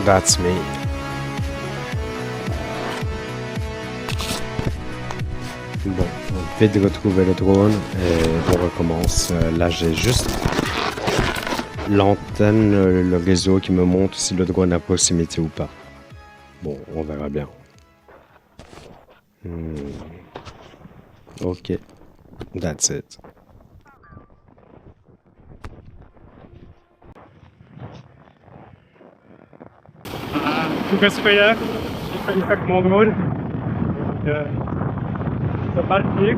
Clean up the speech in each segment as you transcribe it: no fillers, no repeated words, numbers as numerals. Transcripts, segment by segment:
That's me. Bon, on vient de retrouver le drone et on recommence. Là, j'ai juste l'antenne, le réseau qui me montre si le drone est à proximité ou pas. Bon, on verra bien. Ok, that's it. Tout gaspillage, j'ai failli faire mon drone. Donc, ça va le pied.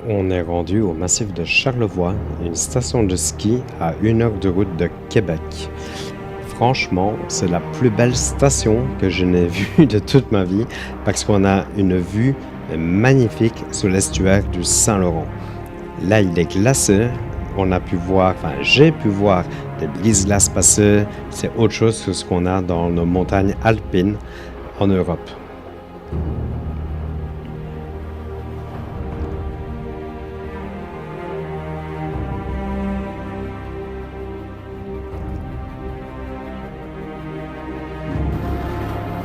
On est rendu au massif de Charlevoix, une station de ski à 1 heure de route de Québec. Franchement, c'est la plus belle station que je n'ai vue de toute ma vie parce qu'on a une vue magnifique sur l'estuaire du Saint-Laurent. Là, il est glacé. On a pu voir, enfin, j'ai pu voir des brise-glaces passer. C'est autre chose que ce qu'on a dans nos montagnes alpines en Europe.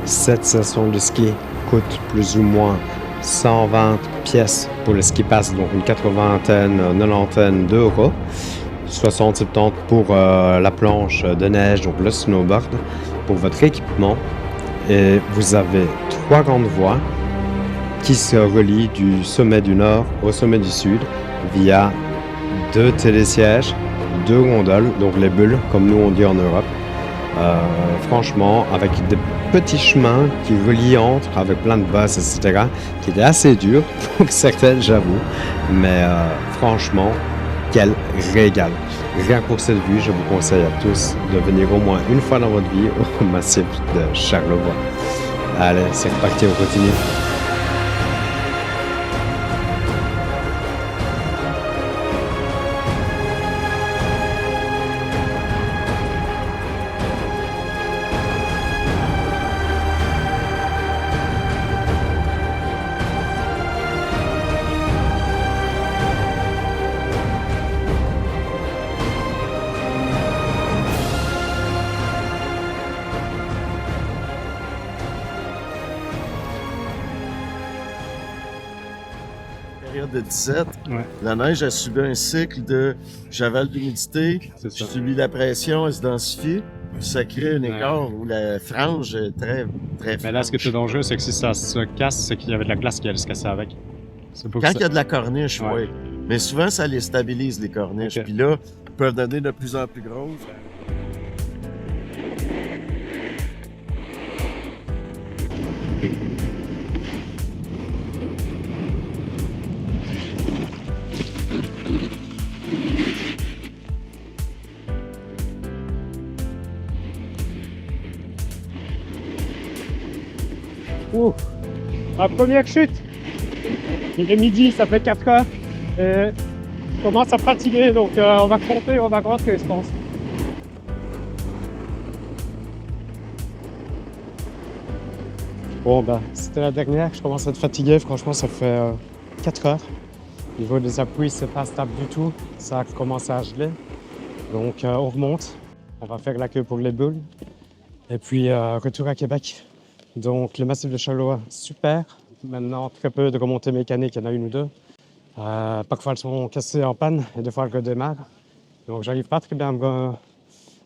Cette station de ski coûte plus ou moins 120 pièces pour le ski pass, donc une 80-aine, 90 d'euros. 60-70 pour la planche de neige, donc le snowboard, pour votre équipement. Et vous avez 3 grandes voies qui se relient du sommet du nord au sommet du sud via 2 télésièges, 2 gondoles, donc les bulles, comme nous on dit en Europe. Franchement, avec des petits chemins qui relient entre, avec plein de bosses, etc., qui étaient assez durs pour certaines, j'avoue. Mais franchement, quel régal! Rien que pour cette vue, je vous conseille à tous de venir au moins une fois dans votre vie au massif de Charlevoix. Allez, c'est reparti, on continue. Période de 17, Ouais. la neige a subi un cycle de j'avale l'humidité, C'est je ça. subis la pression, elle se densifie, puis ça crée un écart où la frange est très franche. Mais là, ce qui est dangereux, c'est que si ça se casse, c'est qu'il y avait de la glace qui allait se casser avec. C'est pour que Quand ça- il y a de la corniche, Ouais. oui. Mais souvent, ça les stabilise, les corniches. Ok. Puis là, ils peuvent devenir de plus en plus grosses. Ouh. La première chute. Il est midi, ça fait 4 heures. Et je commence à fatiguer, donc on va compter, on va rentrer, je pense. Bon, c'était la dernière. Je commence à être fatigué. Franchement, ça fait 4 heures. Au niveau des appuis, c'est pas stable du tout. Ça a commencé à geler. Donc, on remonte. On va faire la queue pour les boules. Et puis, retour à Québec. Donc, le massif de Charlevoix, super. Maintenant, très peu de remontées mécaniques, il y en a une ou deux. Parfois, elles sont cassées en panne et des fois, elles redémarrent. Donc, j'arrive pas très bien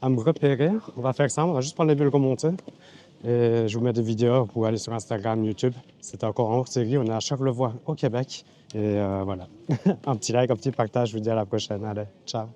à me repérer. On va faire ça, on va juste prendre les bulles remontées. Et je vous mets des vidéos pour aller sur Instagram, YouTube. C'était encore en hors-série. On est à Charlevoix, au Québec. Et voilà. Un petit like, un petit partage. Je vous dis à la prochaine. Allez, ciao.